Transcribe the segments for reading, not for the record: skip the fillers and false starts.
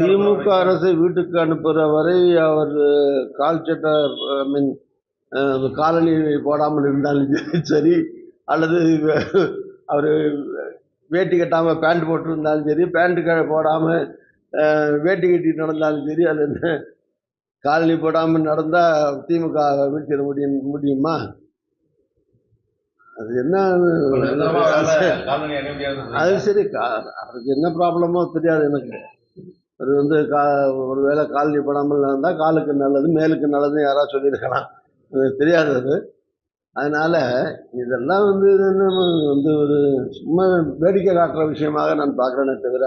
திமுக அரசை வீட்டுக்கு அனுப்புகிற வரை அவர் கால் சட்டை மீன் காலனி போடாமல் இருந்தாலும் சரி, அல்லது அவர் வேட்டி கட்டாமல் பேண்ட் போட்டிருந்தாலும் சரி, பேண்ட்டு போடாமல் வேட்டி கட்டி நடந்தாலும் சரி, அது காலனி போடாமல் நடந்தால் திமுக வீழ்த்திட முடியுமா? அது என்ன அது சரி, அவருக்கு என்ன ப்ராப்ளமோ தெரியாது எனக்கு. அது ஒரு வேளை காலனி போடாமல் இருந்தால் காலுக்கு நல்லது, மேலுக்கு நல்லதுன்னு யாராவது சொல்லியிருக்கலாம், தெரியாது அது. அதனால் இதெல்லாம் ஒரு சும்மா வேடிக்கை காட்டுற விஷயமாக நான் பார்க்குறேனே தவிர,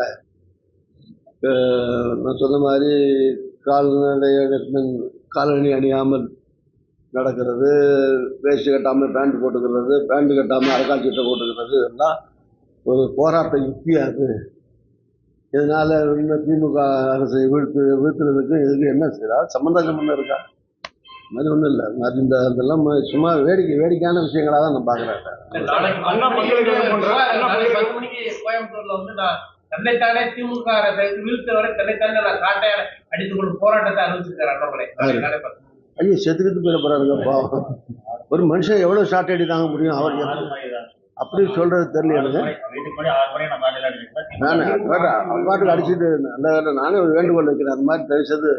நான் சொன்ன மாதிரி காலணி அணியாமல் நடக்கிறது, வேஷ்டி கட்டாமல் பேண்ட் போட்டுக்கிறது, பேண்ட் கட்டாமல் அரக்கால் சட்டை போட்டுக்கிறது, இதெல்லாம் ஒரு போராட்ட யுக்தியாது. இதனால் இன்னும் திமுக அரசை வீழ்த்துறதுக்கு இதுக்கு என்ன செய்யறாரு? சம்பந்தம் இருக்கா? மாதிரி ஒன்றும் இல்லை. மாதிரி இதெல்லாம் சும்மா வேடிக்கையான விஷயங்களாக தான் நான் பார்க்குறேன். தன்னைத்தானே திமுக அரசை வீழ்த்தவரை தன்னைத்தானே நான் காட்டையால அடித்துக்கொண்டு போராட்டத்தை அறிவிச்சிருக்காரு. ஐயோ, செத்துக்கிட்டு போயிட போறாருங்கப்பா. ஒரு மனுஷன் எவ்வளவு ஷார்ட் அடி தாங்க முடியும்? அவர் அப்படி சொல்றது தெரியல எனக்கு. அவன் பாட்டுக்கு அடிச்சுட்டு நல்ல நானே ஒரு வேண்டுகோள் வைக்கிறேன். அந்த மாதிரி தவிச்சது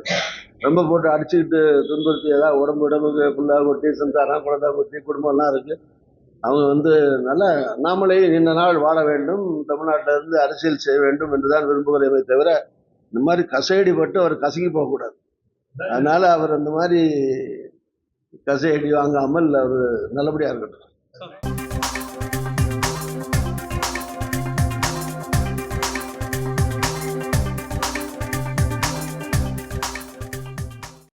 ரொம்ப போட்டு அடிச்சுக்கிட்டு துன்புறுத்தி ஏதாவது உடம்புக்கு ஃபுல்லாக கொட்டி சந்தாரம் குழந்தை கொட்டி குடும்பம்லாம் இருக்கு. அவங்க நல்ல அண்ணாமலை நீண்ட நாள் வாழ வேண்டும், தமிழ்நாட்டில இருந்து அரசியல் செய்ய வேண்டும் என்றுதான் விரும்புகிறதை தவிர இந்த மாதிரி கசையடிப்பட்டு அவர் கசங்கி போகக்கூடாது. அதனால அவர் அந்த மாதிரி கசையடி வாங்காமல் அவர் நல்லபடியா இருக்கட்டும்.